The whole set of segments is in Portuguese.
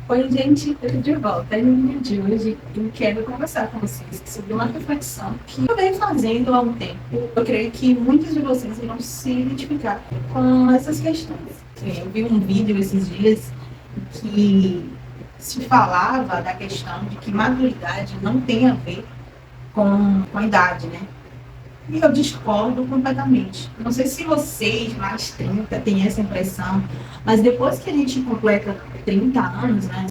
Oi, gente, eu tô de volta. No vídeo de hoje eu quero conversar com vocês sobre uma reflexão que eu venho fazendo há um tempo. Eu creio que muitos de vocês irão se identificar com essas questões. Eu vi um vídeo esses dias que se falava da questão de que maturidade não tem a ver com a idade, né? E eu discordo completamente. Não sei se vocês, mais 30, têm essa impressão, mas depois que a gente completa 30 anos, né,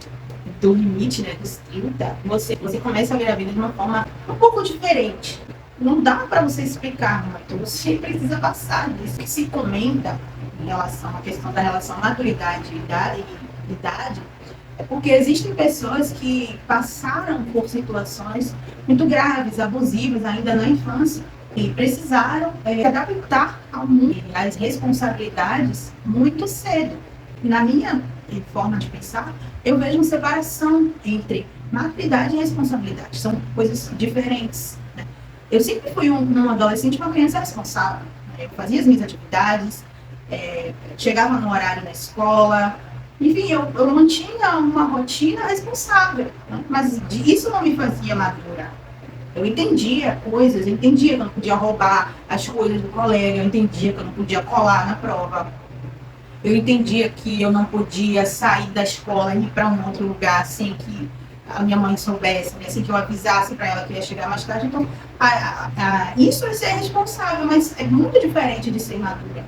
do limite, né, dos 30, você começa a ver a vida de uma forma um pouco diferente. Não dá para você explicar muito, você precisa passar disso. O que se comenta em relação à questão da relação maturidade e idade é porque existem pessoas que passaram por situações muito graves, abusivas ainda na infância e precisaram adaptar ao mundo, às responsabilidades muito cedo. Na minha forma de pensar, eu vejo uma separação entre maturidade e responsabilidade. São coisas diferentes. Né? Eu sempre fui um adolescente, uma criança responsável. Eu fazia as minhas atividades, chegava no horário na escola, enfim, eu mantinha uma rotina responsável, né? Mas isso não me fazia madurar. Eu entendia coisas, eu entendia que eu não podia roubar as coisas do colega, eu entendia que eu não podia colar na prova, eu entendia que eu não podia sair da escola e ir para um outro lugar sem que a minha mãe soubesse, né? Assim que eu avisasse para ela que ia chegar mais tarde. Então, isso é ser responsável, mas é muito diferente de ser madura.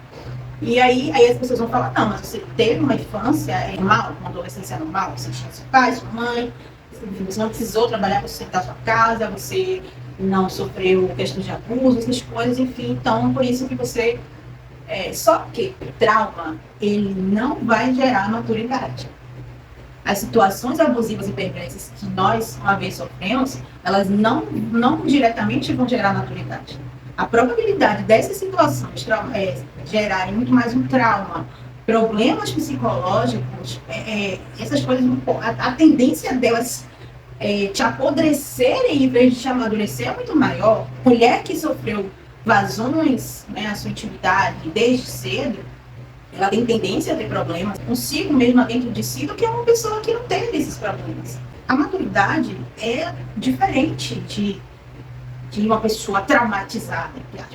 E aí as pessoas vão falar, não, mas você teve uma infância normal, uma adolescência normal, você tinha seu pai, sua mãe, você não precisou trabalhar para sustentar sua casa, você não sofreu questões de abuso, essas coisas, enfim, então por isso que você... só que o trauma, ele não vai gerar maturidade. As situações abusivas e perversas que nós, uma vez sofremos, elas não diretamente vão gerar maturidade. A probabilidade dessas situações gerarem muito mais um trauma, problemas psicológicos, essas coisas, a tendência delas te apodrecerem em vez de te amadurecer é muito maior. Mulher que sofreu vazões, né, a sua intimidade desde cedo, ela tem tendência a ter problemas consigo mesma dentro de si do que uma pessoa que não teve esses problemas. A maturidade é diferente de uma pessoa traumatizada,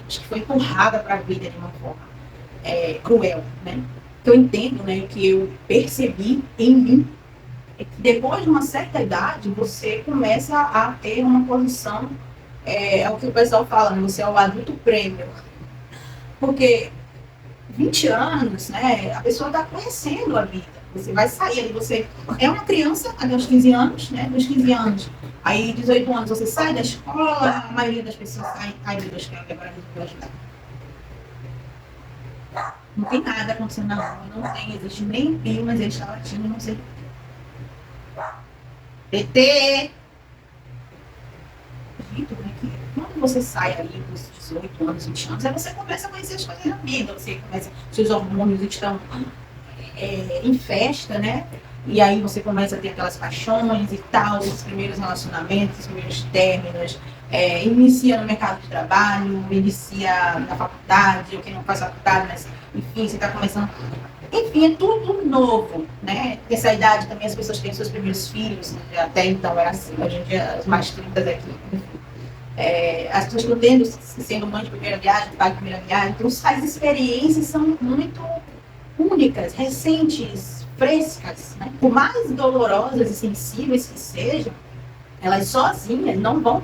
que foi empurrada para a vida de uma forma cruel, né? Que eu entendo, né, que eu percebi em mim é que depois de uma certa idade você começa a ter uma posição, é o que o pessoal fala, né? Você é o adulto prêmio, porque 20 anos, né, a pessoa está conhecendo a vida. Você vai sair ali, você é uma criança até os 15 anos, né? Dos 15 anos, aí 18 anos você sai da escola, a maioria das pessoas sai, ai meu Deus, que agora eu ajudar. Não tem nada acontecendo na rua, não tem, existe nem pio, mas ele está latindo, não sei. PT! Dito, né, que quando você sai ali dos 18 anos, 20 anos, aí você começa a conhecer as coisas da vida, você começa, seus hormônios estão em festa, né? E aí você começa a ter aquelas paixões e tal, os primeiros relacionamentos, os primeiros términos, inicia no mercado de trabalho, inicia na faculdade, ou quem não faz faculdade, mas enfim, você está começando. Enfim, é tudo novo, né? Nessa idade também as pessoas têm seus primeiros filhos, né? Até então era assim, hoje em dia os mais 30 aqui. As pessoas estão tendo, sendo mãe de primeira viagem, pai de primeira viagem, então as experiências são muito únicas, recentes, frescas, né? Por mais dolorosas e sensíveis que sejam, elas sozinhas não vão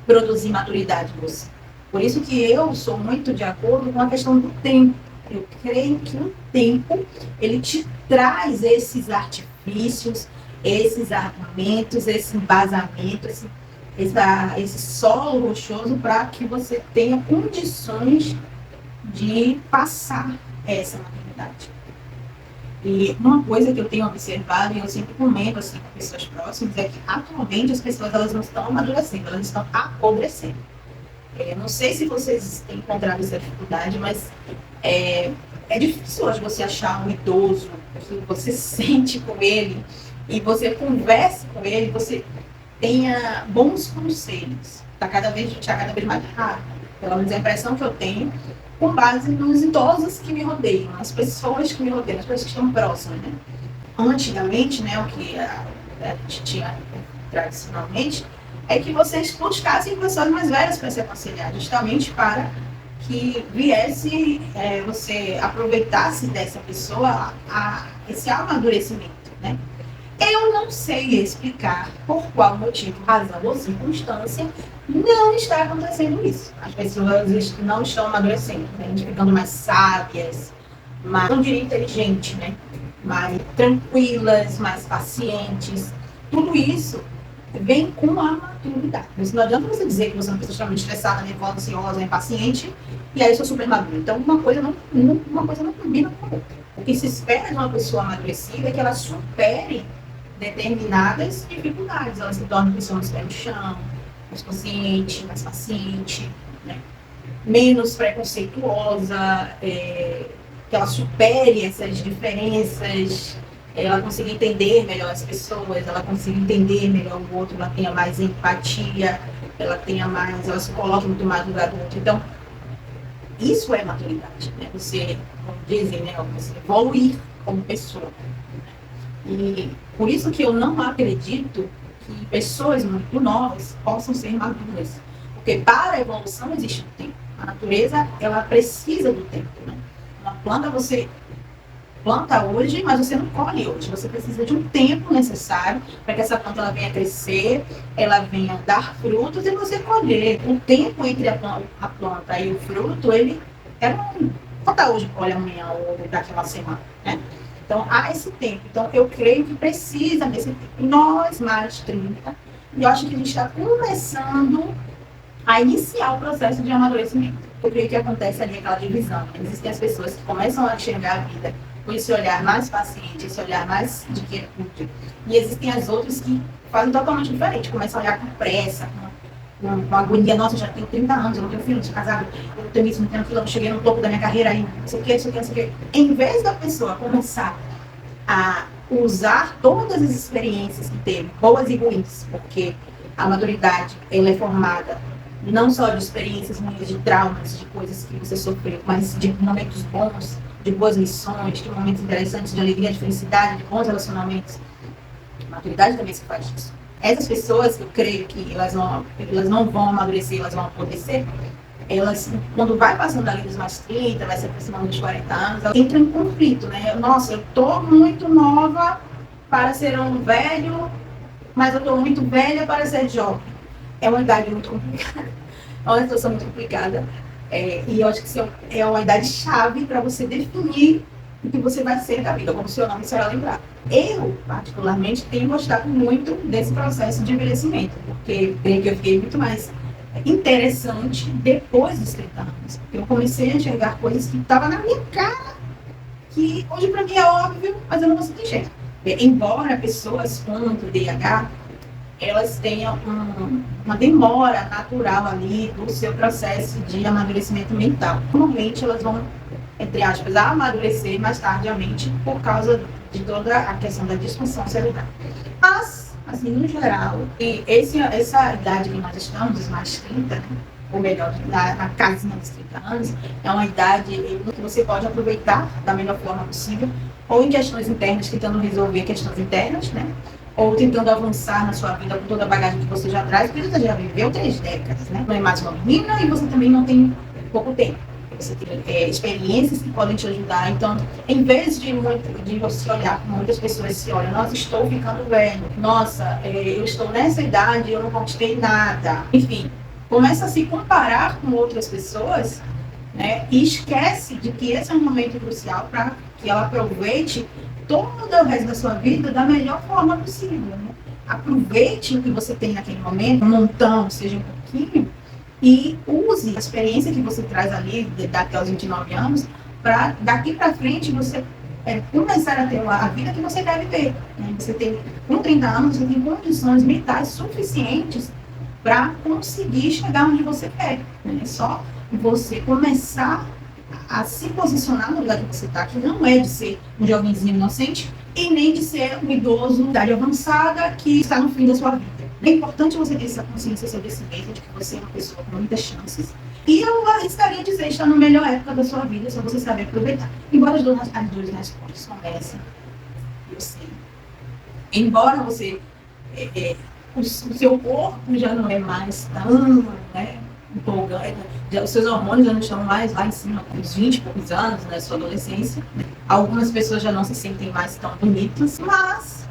produzir maturidade em você. Por isso que eu sou muito de acordo com a questão do tempo. Eu creio que o tempo, ele te traz esses artifícios, esses argumentos, esse embasamento, esse solo rochoso para que você tenha condições de passar essa maturidade. E uma coisa que eu tenho observado, e eu sempre comento assim, com pessoas próximas, é que atualmente as pessoas elas não estão amadurecendo, elas estão apodrecendo. Não sei se vocês têm encontrado essa dificuldade, mas é difícil hoje você achar um idoso que você sente com ele e você converse com ele, você tenha bons conselhos. Está cada vez mais raro. Pelo menos a impressão que eu tenho, com base nos idosos que me rodeiam, as pessoas que me rodeiam, as pessoas que estão próximas, né? antigamente, né, o que a gente tinha tradicionalmente, é que vocês buscassem pessoas mais velhas para se aconselhar, justamente para que viesse, você aproveitasse dessa pessoa esse amadurecimento, né? Eu não sei explicar por qual motivo, razão ou circunstância não está acontecendo isso. As pessoas não estão amadurecendo, né? Ficando mais sábias, mais, não diria inteligentes, né? Mais tranquilas, mais pacientes. Tudo isso vem com a maturidade. Mas não adianta você dizer que você é uma pessoa extremamente estressada, nervosa, ansiosa, impaciente, e aí eu sou super madura. Então, uma coisa não combina com a outra. O que se espera de uma pessoa amadurecida é que ela supere determinadas dificuldades. Ela se torna uma pessoa mais pé no chão, mais consciente, mais paciente, né? Menos preconceituosa, que ela supere essas diferenças, ela consiga entender melhor as pessoas, ela consiga entender melhor o outro, ela tenha mais empatia, ela se coloque muito mais no lugar do outro. Então, isso é maturidade, né? Você, como dizem, né? Você evoluir como pessoa. E por isso que eu não acredito que pessoas muito novas possam ser maduras. Porque para a evolução existe um tempo. A natureza, ela precisa do tempo, né? Uma planta você planta hoje, mas você não colhe hoje. Você precisa de um tempo necessário para que essa planta ela venha crescer, ela venha dar frutos e você colher. O tempo entre a planta e o fruto, ele não planta hoje, colhe amanhã ou daqui a uma semana, né? Então, há esse tempo. Então, eu creio que precisa desse tempo. Nós, mais de 30, e eu acho que a gente está começando a iniciar o processo de amadurecimento. Eu creio que acontece ali aquela divisão. Existem as pessoas que começam a enxergar a vida com esse olhar mais paciente, esse olhar mais de quietude. E existem as outras que fazem totalmente diferente, começam a olhar com pressa, com agonia. Nossa, eu já tenho 30 anos, eu não tenho filho, não sou casado, eu não tenho isso, não tenho aquilo, eu não cheguei no topo da minha carreira ainda, não sei o que, não sei o que, não sei o que. Em vez da pessoa começar a usar todas as experiências que teve, boas e ruins, porque a maturidade ela é formada não só de experiências ruins, de traumas, de coisas que você sofreu, mas de momentos bons, de boas lições, de momentos interessantes, de alegria, de felicidade, de bons relacionamentos. A maturidade também se faz isso. Essas pessoas, eu creio que elas não vão amadurecer, elas vão apodrecer. Elas, quando vai passando ali dos mais 30, vai se aproximando dos 40 anos, elas entram em conflito, né? Nossa, eu tô muito nova para ser um velho, mas eu tô muito velha para ser jovem. É uma idade muito complicada. É uma situação muito complicada. E eu acho que isso é uma idade chave para você definir o que você vai ser da vida, como o seu nome será lembrado. Eu, particularmente, tenho gostado muito desse processo de envelhecimento, porque creio que eu fiquei muito mais interessante depois dos 30 anos. Eu comecei a enxergar coisas que estavam na minha cara, que hoje para mim é óbvio, mas eu não consigo enxergar. Embora pessoas com TDAH, elas tenham uma demora natural ali do seu processo de amadurecimento mental. Normalmente elas vão, entre aspas, amadurecer mais tardiamente por causa de toda a questão da disfunção cerebral. Mas, assim, no geral, e essa idade que nós estamos, os mais 30, né? Ou melhor, na casinha dos 30 anos, é uma idade que você pode aproveitar da melhor forma possível, ou em questões internas, tentando resolver questões internas, né? Ou tentando avançar na sua vida com toda a bagagem que você já traz, porque você já viveu 3 décadas, né? Não é mais uma menina e você também não tem pouco tempo. Você tem experiências que podem te ajudar. Então, em vez de você olhar, como muitas pessoas se olham, nossa, estou ficando velho, nossa, eu estou nessa idade e eu não conquistei nada. Enfim, começa a se comparar com outras pessoas, né? E esquece de que esse é um momento crucial para que ela aproveite todo o resto da sua vida da melhor forma possível, né? Aproveite o que você tem naquele momento, um montão, seja um pouquinho, e use a experiência que você traz ali, até os 29 anos, para daqui para frente você começar a ter a vida que você deve ter, né? Você tem, com 30 anos, você tem condições mentais suficientes para conseguir chegar onde você quer, né? É só você começar a se posicionar no lugar que você está, que não é de ser um jovenzinho inocente e nem de ser um idoso de idade avançada que está no fim da sua vida. É importante você ter essa consciência sobre esse medo de que você é uma pessoa com muitas chances. E eu arriscaria dizer, está na melhor época da sua vida, só você saber aproveitar. Embora as dores nas costas comecem, eu sei. Embora você, o seu corpo já não é mais tão, né, empolgante, os seus hormônios já não estão mais lá em cima, com uns 20 e poucos anos, na sua adolescência. Algumas pessoas já não se sentem mais tão bonitas, mas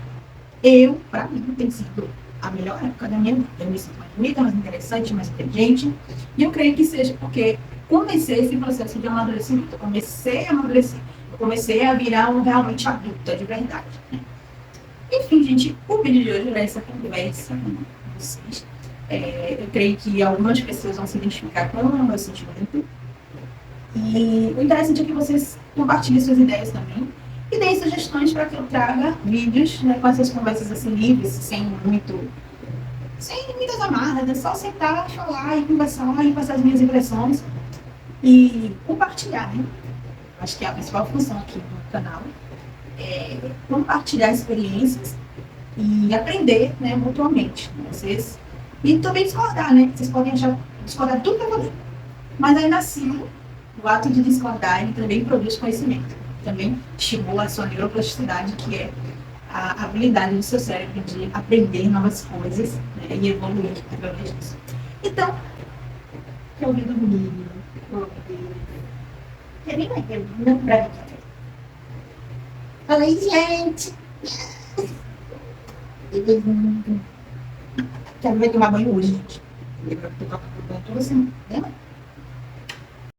para mim, tem sido a melhor época da minha vida. Eu me sinto mais bonita, mais interessante, mais inteligente. E eu creio que seja porque comecei esse processo de amadurecimento. Eu comecei a amadurecer. Eu comecei a virar realmente adulta, de verdade. Né? Enfim, gente, o vídeo de hoje era essa conversa com vocês. Eu creio que algumas pessoas vão se identificar com o meu sentimento. E o interessante é que vocês compartilhem suas ideias também. E deem sugestões para que eu traga vídeos, né, com essas conversas assim livres, sem muitas amarras, é só sentar, falar e passar as minhas impressões e compartilhar, né? Acho que é a principal função aqui do canal é compartilhar experiências e aprender, né, mutuamente. Vocês e também discordar, né? Vocês podem discordar tudo que eu falei, mas ainda assim, o ato de discordar ele também produz conhecimento. Também estimula a sua neuroplasticidade, que é a habilidade do seu cérebro de aprender novas coisas, né, e evoluir através disso. Então, eu vi dormir, queria não pra falei, gente, quero ver tomar banho hoje, gente. Eu vou tomar banho toda semana, né?